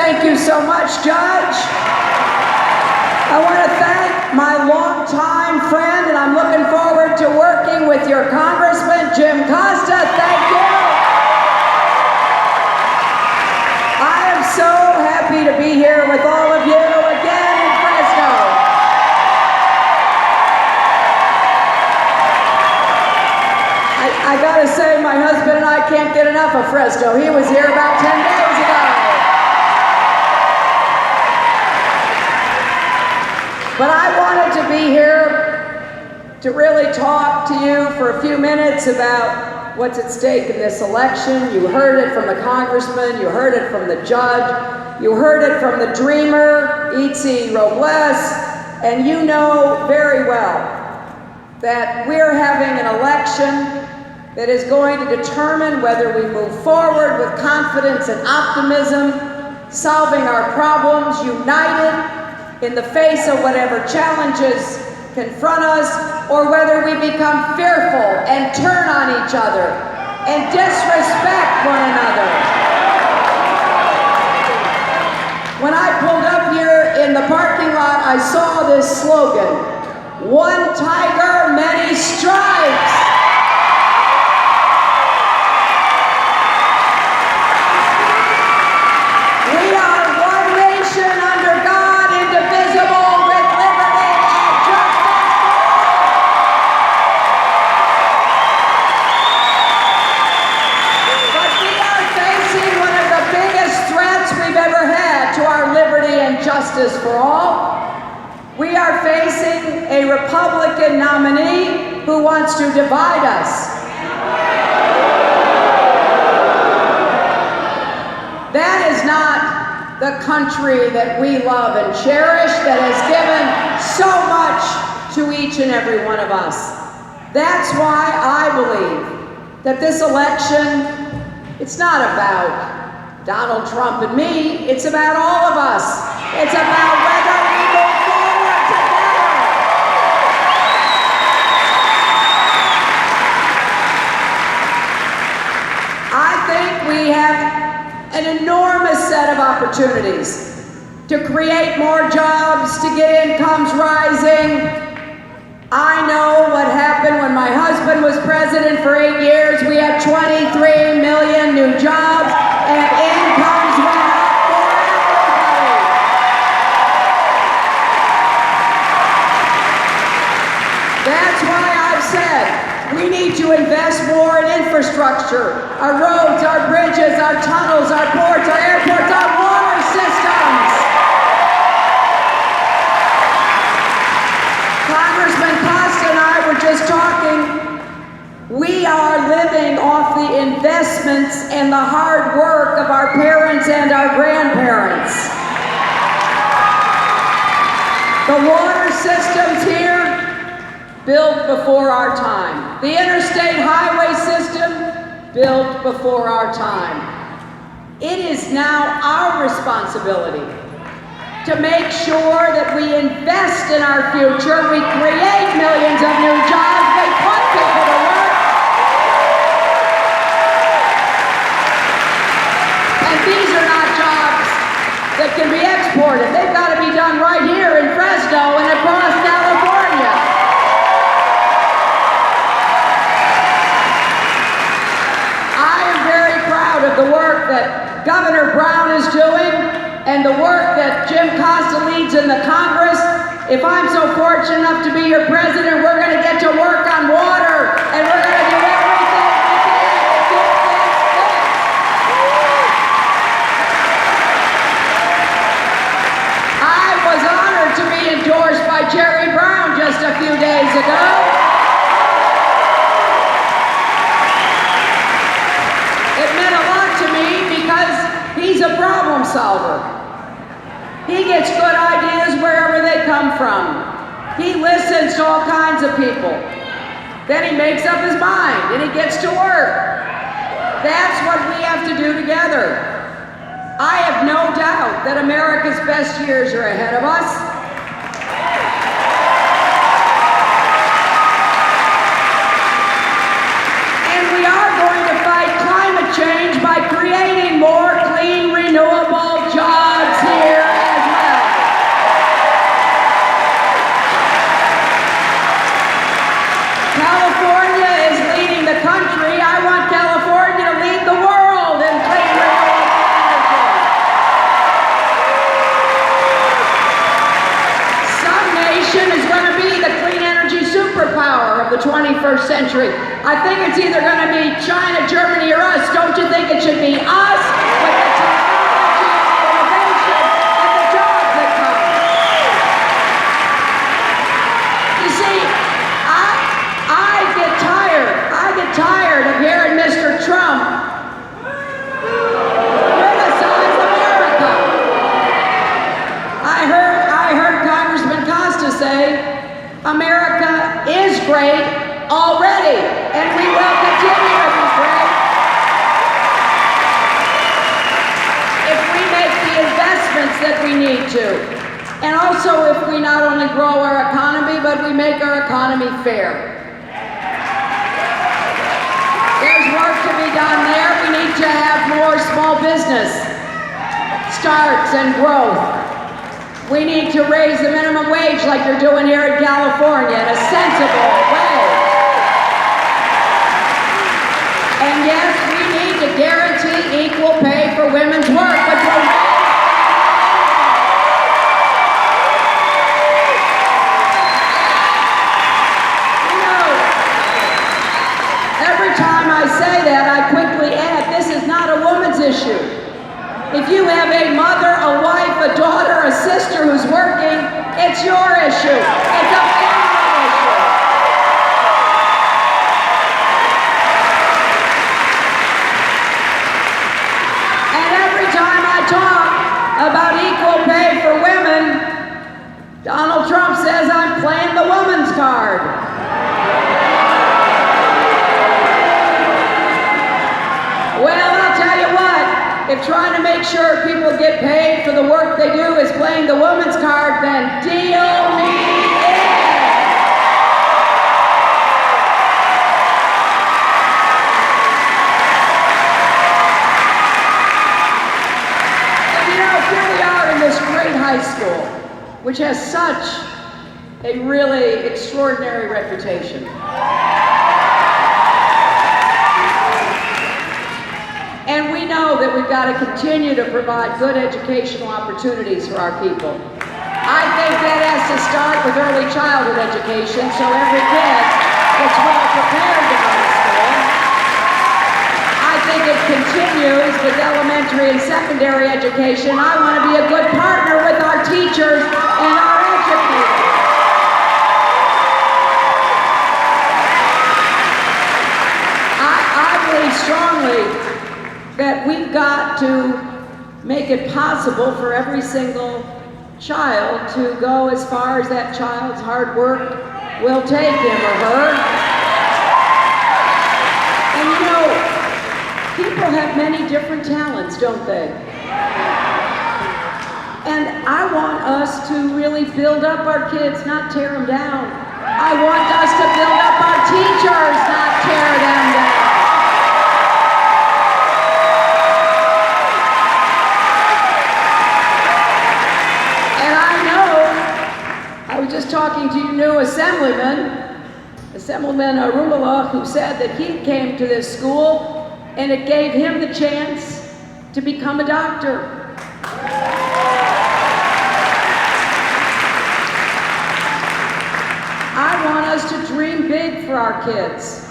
Thank you so much, Judge. I want to thank my longtime friend, and I'm looking forward to working with your Congressman, Jim Costa. Thank you. I am so happy to be here with all of you again in Fresno. I gotta say, my husband and I can't get enough of Fresno. He was here about 10 days ago. But I wanted to be here to really talk to you for a few minutes about what's at stake in this election. You heard it from the congressman, you heard it from the judge, you heard it from the dreamer, Itzi Robles, and you know very well that we're having an election that is going to determine whether we move forward with confidence and optimism, solving our problems united in the face of whatever challenges confront us, or whether we become fearful and turn on each other and disrespect one another. When I pulled up here in the parking lot, I saw this slogan, "One tiger, many stripes." We are one nation under God, indivisible, with liberty and justice for all. But we are facing one of the biggest threats we've ever had to our liberty and justice for all. We are facing a Republican nominee who wants to divide us. That is not the country that we love and cherish, that has given so much to each and every one of us. That's why I believe that this election, it's not about Donald Trump and me, it's about all of us. It's about whether we move forward together. I think we have an enormous set of opportunities to create more jobs, to get incomes rising. I know what happened when my husband was president for 8 years. We had 23 million new jobs and incomes went up for everybody. That's why I've said we need to invest more in infrastructure, our roads, our bridges, our tunnels, our ports, our airports, our water systems. Congressman Costa and I were just talking. We are living off the investments and the hard work of our parents and our grandparents. The water systems here, built before our time. The interstate highway system, built before our time. It is now our responsibility to make sure that we invest in our future, we create millions of new jobs, we put people to work. And these are not jobs that can be exported. They've got to be done right here in Fresno and across California. Of the work that Governor Brown is doing and the work that Jim Costa leads in the Congress. If I'm so fortunate enough to be your president, we're going to get to work on water, and we're going to do everything we can to get things fixed. I was honored to be endorsed by Jerry Brown just a few days ago. He's a problem solver. He gets good ideas wherever they come from. He listens to all kinds of people. Then he makes up his mind and he gets to work. That's what we have to do together. I have no doubt that America's best years are ahead of us. And we are going to fight climate change by creating more clean, renewable jobs I think it's either going to be China, Germany, or us. Don't you think it should be us with the technology and the innovation and the jobs that come? You see, I get tired of hearing Mr. Trump criticize America. I heard Congressman Costa say, America is great already, and we will continue to be great if we make the investments that we need to. And also if we not only grow our economy, but we make our economy fair. There's work to be done there. We need to have more small business starts and growth. We need to raise the minimum wage like you're doing here in California in a sensible way. And yes, we need to guarantee equal pay for women's work, which will every time I say that, I quickly add, this is not a woman's issue. If you have a mother, a wife, a daughter, a sister who's working, it's your issue. It's a family issue. And every time I talk about equal pay for women, Donald Trump says I'm playing the woman's card. Well, I'll tell you what, if trying to make sure people get paid for the work they do is playing the woman's card, then deal me in. And you know, here we are in this great high school, which has such a really extraordinary reputation. And we know that we've got to continue to provide good educational opportunities for our people. I think that has to start with early childhood education so every kid gets well prepared to go to school. I think it continues with elementary and secondary education. I want to be a good partner with our teachers and our educators. I believe strongly that we've got to make it possible for every single child to go as far as that child's hard work will take him or her. And you know, people have many different talents, don't they? And I want us to really build up our kids, not tear them down. I want us to build up our teachers, not tear them down. I was just talking to your new Assemblyman Arumala, who said that he came to this school and it gave him the chance to become a doctor. I want us to dream big for our kids.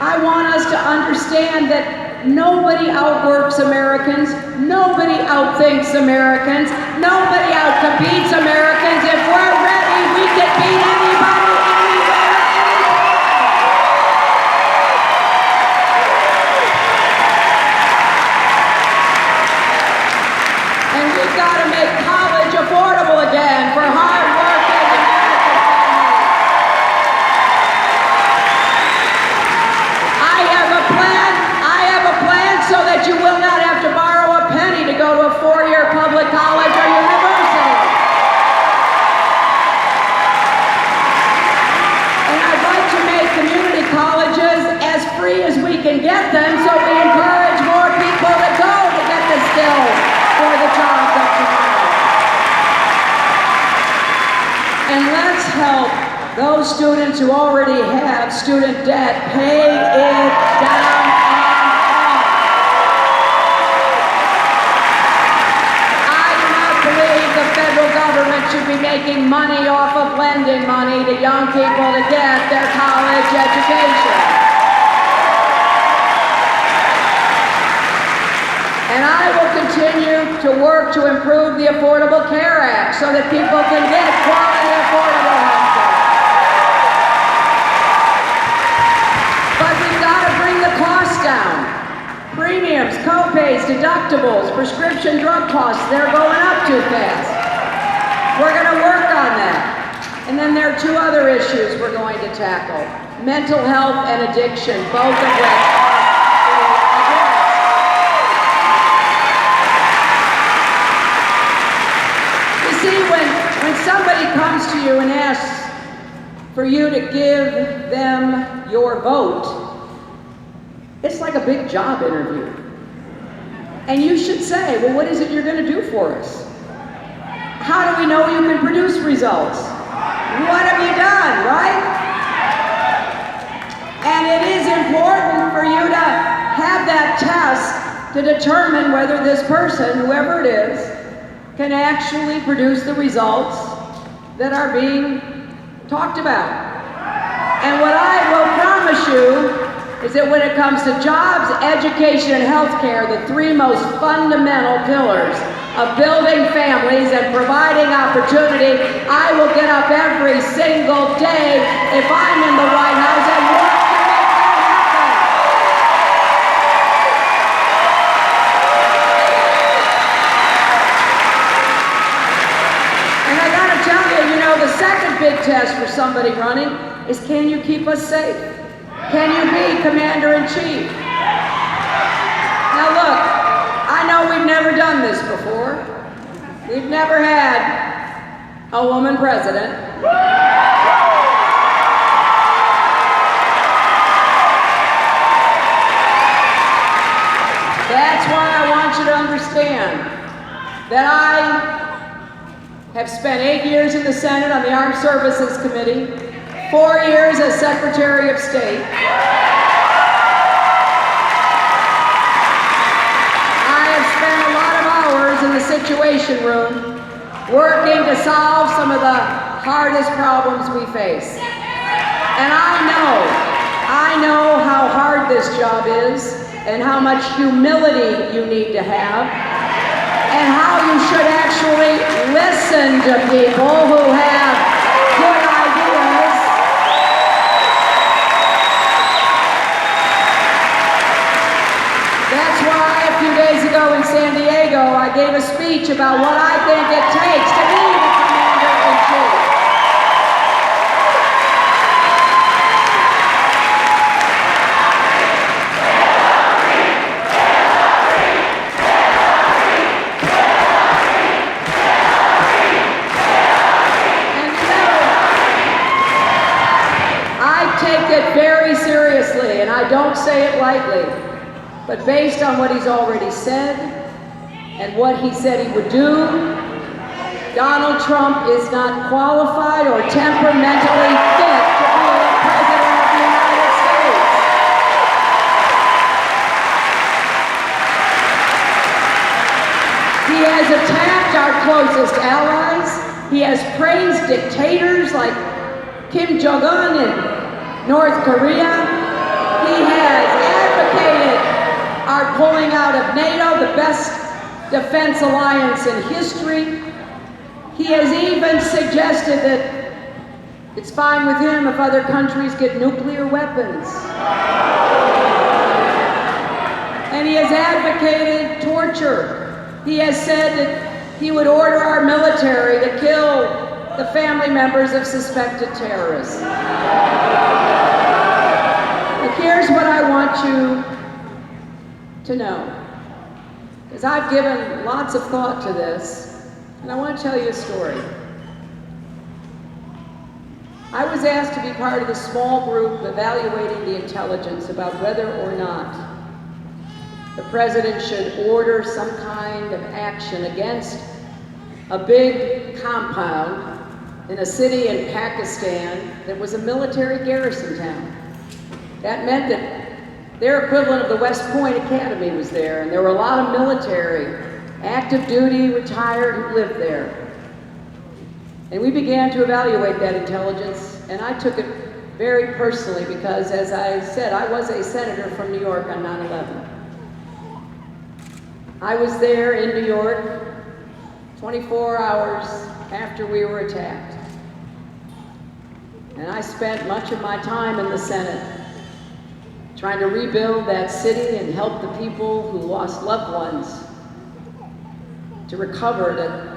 I want us to understand that nobody outworks Americans, nobody outthinks Americans, nobody outcompetes Americans. If we're ready, we can beat anybody, anywhere, anytime. And we've got to make college affordable again for hard-working American families. I have a plan so that you will not have to borrow a penny to go to a four-year public college or university. And I'd like to make community colleges as free as we can get them, so we encourage more people to go to get the skills for the jobs of tomorrow. And let's help those students who already have student debt pay it down. The federal government should be making money off of lending money to young people to get their college education. to work to improve the Affordable Care Act so that people can get quality, affordable health care. But we've got to bring the costs down. Premiums, co-pays, deductibles, prescription drug costs, they're going up too fast. We're going to work on that. And then there are two other issues we're going to tackle. Mental health and addiction, both of which are addressed. You see, when somebody comes to you and asks for you to give them your vote, it's like a big job interview. And you should say, well, what is it you're going to do for us? How do we know you can produce results? What have you done, right? And it is important for you to have that test to determine whether this person, whoever it is, can actually produce the results that are being talked about. And what I will promise you is that when it comes to jobs, education, and healthcare, the three most fundamental pillars of building families and providing opportunity, I will get up every single day if I'm in the White House and work to make that happen. And I gotta tell you, the second big test for somebody running is, can you keep us safe? Can you be commander-in-chief? Now look, I know we've never done this before. We've never had a woman president. That's why I want you to understand that I have spent 8 years in the Senate on the Armed Services Committee, 4 years as Secretary of State. I have spent a lot of hours in the Situation Room working to solve some of the hardest problems we face. And I know how hard this job is and how much humility you need to have and how you should actually listen to people who have good ideas. That's why a few days ago in San Diego, I gave a speech about what I think it takes to be the commander-in-chief. I take it very seriously, and I don't say it lightly. But based on what he's already said and what he said he would do, Donald Trump is not qualified or temperamentally fit to be the President of the United States. He has attacked our closest allies. He has praised dictators like Kim Jong-un in North Korea. He has advocated our pulling out of NATO, the best defense alliance in history. He has even suggested that it's fine with him if other countries get nuclear weapons. And he has advocated torture. He has said that he would order our military to kill the family members of suspected terrorists. But here's what I want you to know, because I've given lots of thought to this, and I want to tell you a story. I was asked to be part of the small group evaluating the intelligence about whether or not the president should order some kind of action against a big compound in a city in Pakistan that was a military garrison town. That meant that their equivalent of the West Point Academy was there, and there were a lot of military, active duty, retired, who lived there. And we began to evaluate that intelligence, and I took it very personally because, as I said, I was a senator from New York on 9/11. I was there in New York 24 hours after we were attacked. And I spent much of my time in the Senate trying to rebuild that city and help the people who lost loved ones to recover, to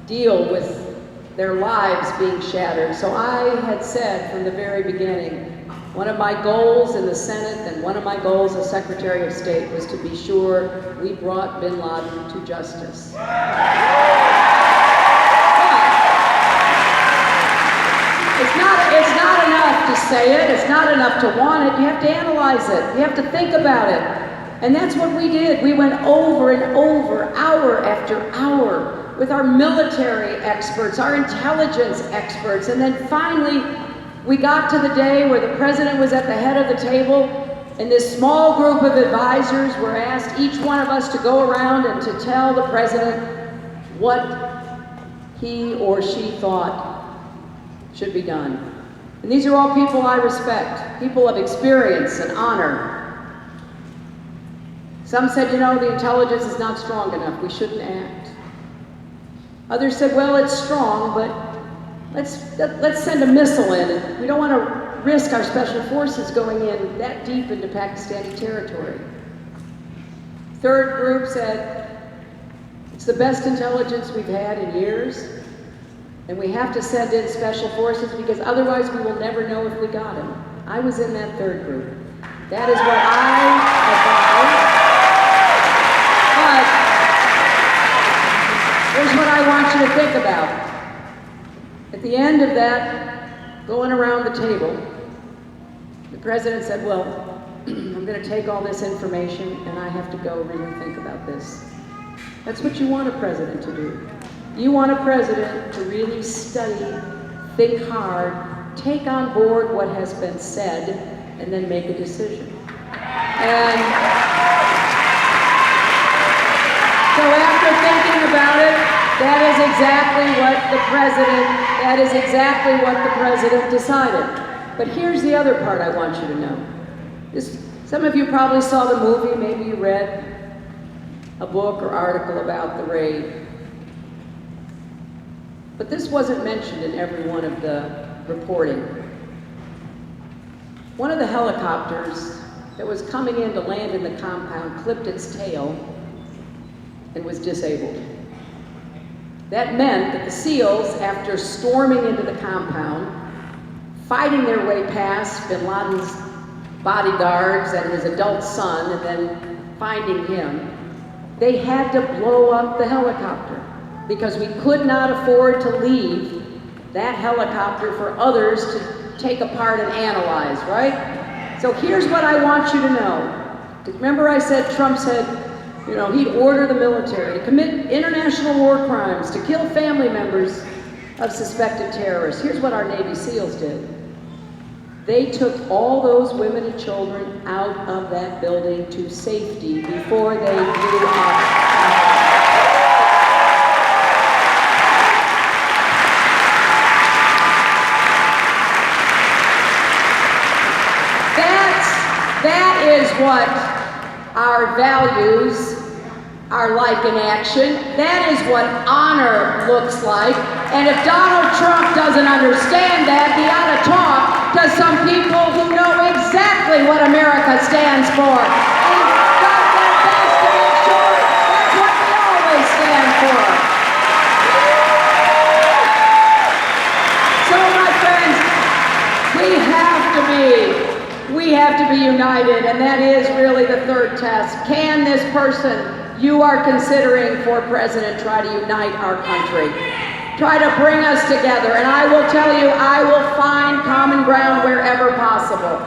deal with their lives being shattered. So I had said from the very beginning, one of my goals in the Senate and one of my goals as Secretary of State was to be sure we brought bin Laden to justice. It's not enough to say it, it's not enough to want it, you have to analyze it, you have to think about it. And that's what we did. We went over and over, hour after hour, with our military experts, our intelligence experts, and then finally we got to the day where the president was at the head of the table, and this small group of advisors were asked, each one of us, to go around and to tell the president what he or she thought should be done. And these are all people I respect, people of experience and honor. Some said, you know, the intelligence is not strong enough, we shouldn't act. Others said, well, it's strong, but let's send a missile in. We don't want to risk our special forces going in that deep into Pakistani territory. Third group said, it's the best intelligence we've had in years, and we have to send in special forces because otherwise we will never know if we got him. I was in that third group. That is what I advised. But here's what I want you to think about. At the end of that, going around the table, the president said, well, I'm going to take all this information and I have to go really think about this. That's what you want a president to do. You want a president to really study, think hard, take on board what has been said, and then make a decision. And so after thinking about it, that is exactly what the president decided. But here's the other part I want you to know. Some of you probably saw the movie, maybe you read a book or article about the raid. But this wasn't mentioned in every one of the reporting. One of the helicopters that was coming in to land in the compound clipped its tail and was disabled. That meant that the SEALs, after storming into the compound, fighting their way past bin Laden's bodyguards and his adult son, and then finding him, they had to blow up the helicopter because we could not afford to leave that helicopter for others to take apart and analyze, right? So here's what I want you to know. Remember I said, Trump said, you know, he'd order the military to commit international war crimes, to kill family members of suspected terrorists. Here's what our Navy SEALs did. They took all those women and children out of that building to safety before they blew up. That is what our values are like in action. That is what honor looks like. And if Donald Trump doesn't understand that, he ought to talk to some people who know exactly what America stands for. And done their best to make sure that's what we always stand for. So my friends, we have to be united, and that is really the third test. Can this person you are considering for president try to unite our country? Try to bring us together, and I will tell you, I will find common ground wherever possible.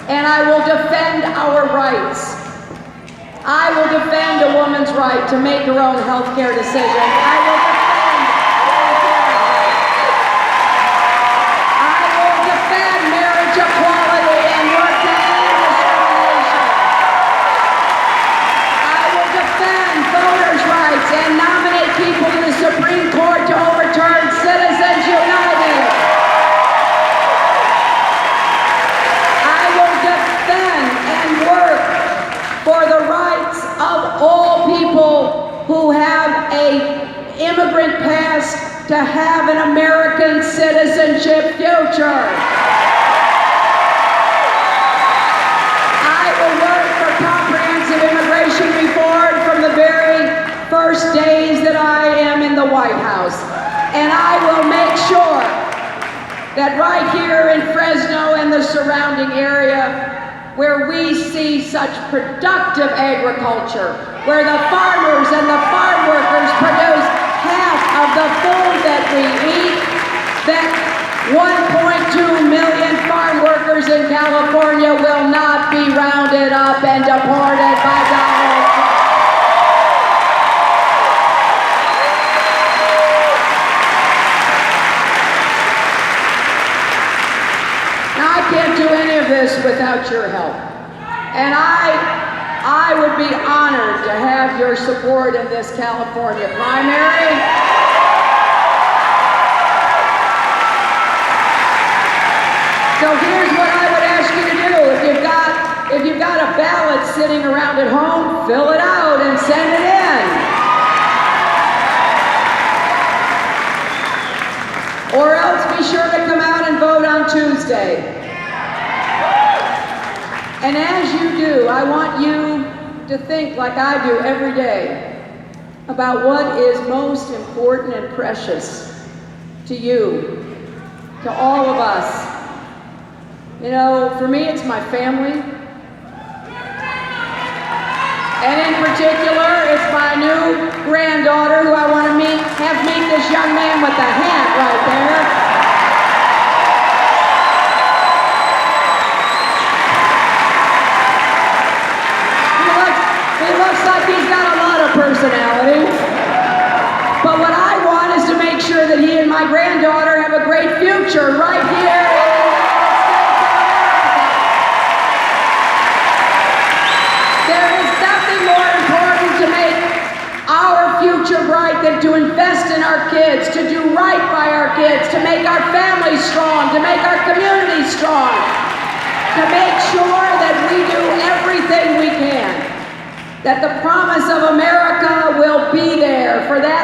And I will defend our rights. I will defend a woman's right to make her own health care decision. I will defend marriage equality and work to end discrimination. I will defend voters' rights and nominate people to the Supreme Court to overturn Citizens United. I will defend and work for the rights of all people to have an American citizenship future. I will work for comprehensive immigration reform from the very first days that I am in the White House. And I will make sure that right here in Fresno and the surrounding area, where we see such productive agriculture, where the farmers and the farm workers produce half of the food that we eat, that 1.2 million farm workers in California will not be rounded up and deported by Donald Trump. I can't do any of this without your help. And I would be honored to have your support in this California primary. So here's what I would ask you to do. If you've got a ballot sitting around at home, fill it out and send it in. Or else be sure to come out and vote on Tuesday. And as you do, I want you to think like I do every day about what is most important and precious to you, to all of us. You know, for me, it's my family. And in particular, it's my new granddaughter who I want to have meet this young man with the hat right there. He's got a lot of personality. But what I want is to make sure that he and my granddaughter have a great future right here in the United States. There is nothing more important to make our future bright than to invest in our kids, to do right by our kids, to make our families strong, to make our communities strong, to make sure that we do everything we can, that the promise of America will be there for that